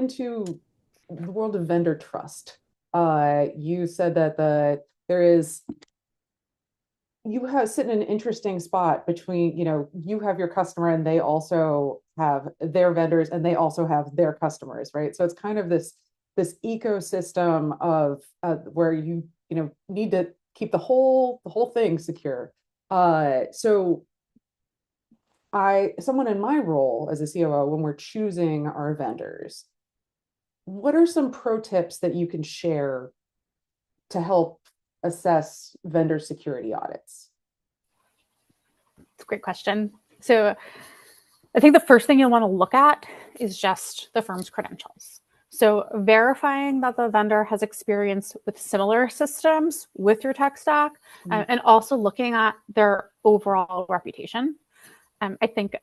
into the world of vendor trust. You said that you have sit in an interesting spot between, you have your customer and they also have their vendors and they also have their customers, right? So it's kind of this ecosystem of where need to keep the whole thing secure. So someone in my role as a COO, when we're choosing our vendors, what are some pro tips that you can share to help assess vendor security audits? It's a great question. So I think the first thing you'll want to look at is just the firm's credentials. So verifying that the vendor has experience with similar systems with your tech stack, and also looking at their overall reputation. I think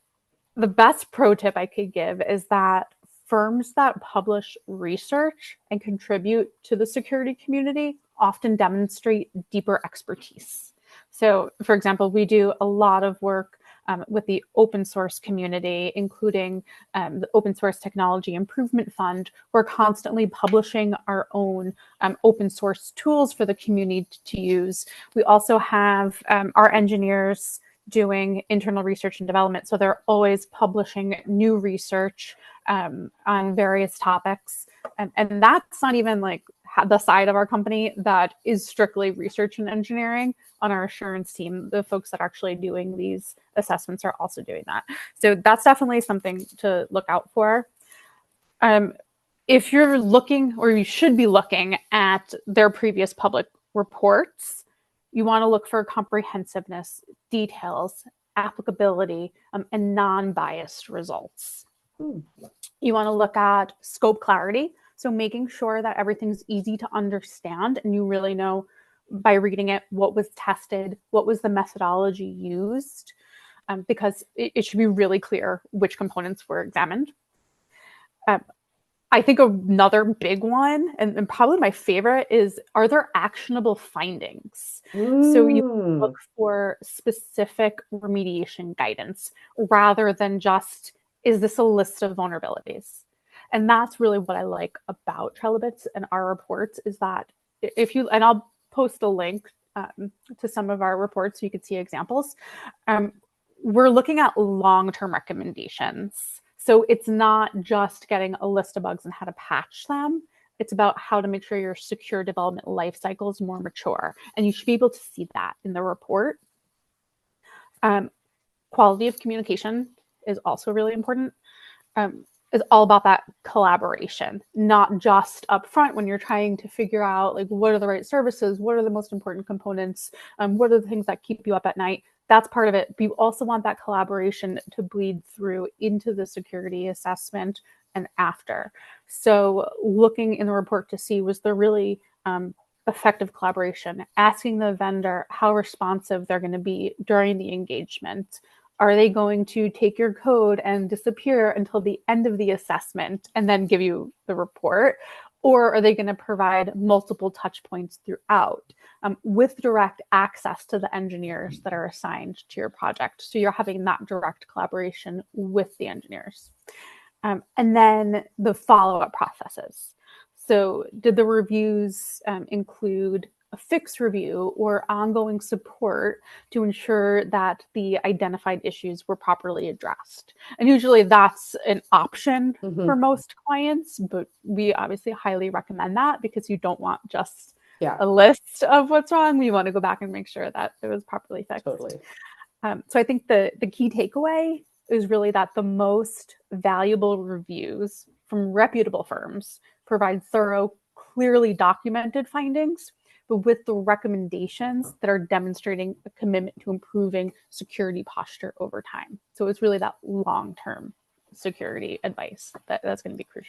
the best pro tip I could give is that firms that publish research and contribute to the security community often demonstrate deeper expertise. So, for example, we do a lot of work with the open source community, including the Open Source Technology Improvement Fund. We're constantly publishing our own open source tools for the community to use. We also have our engineers doing internal research and development. So they're always publishing new research on various topics. And that's not even like the side of our company that is strictly research and engineering. On our assurance team, the folks that are actually doing these assessments are also doing that. So that's definitely something to look out for. If you're looking, or you should be looking at their previous public reports, you want to look for comprehensiveness, details, applicability, and non-biased results. You want to look at scope clarity. So making sure that everything's easy to understand and you really know by reading it what was tested, what was the methodology used, because it should be really clear which components were examined. I think another big one, and probably my favorite, is, are there actionable findings? So you look for specific remediation guidance rather than just, is this a list of vulnerabilities? And that's really what I like about Trilobits and our reports, is that and I'll post a link to some of our reports so you can see examples. We're looking at long-term recommendations. So it's not just getting a list of bugs and how to patch them. It's about how to make sure your secure development life cycle is more mature. And you should be able to see that in the report. Quality of communication is also really important. It's all about that collaboration, not just upfront when you're trying to figure out, like, what are the right services, what are the most important components, what are the things that keep you up at night. That's part of it. But you also want that collaboration to bleed through into the security assessment and after. So looking in the report to see, was there really effective collaboration, asking the vendor how responsive they're going to be during the engagement. Are they going to take your code and disappear until the end of the assessment and then give you the report? Or are they going to provide multiple touch points throughout with direct access to the engineers that are assigned to your project? So you're having that direct collaboration with the engineers. And then the follow-up processes. So did the reviews include a fix review or ongoing support to ensure that the identified issues were properly addressed? And usually that's an option for most clients, but we obviously highly recommend that because you don't want just a list of what's wrong. We want to go back and make sure that it was properly fixed. Totally. So I think the key takeaway is really that the most valuable reviews from reputable firms provide thorough, clearly documented findings, but with the recommendations that are demonstrating a commitment to improving security posture over time. So it's really that long-term security advice that's going to be crucial.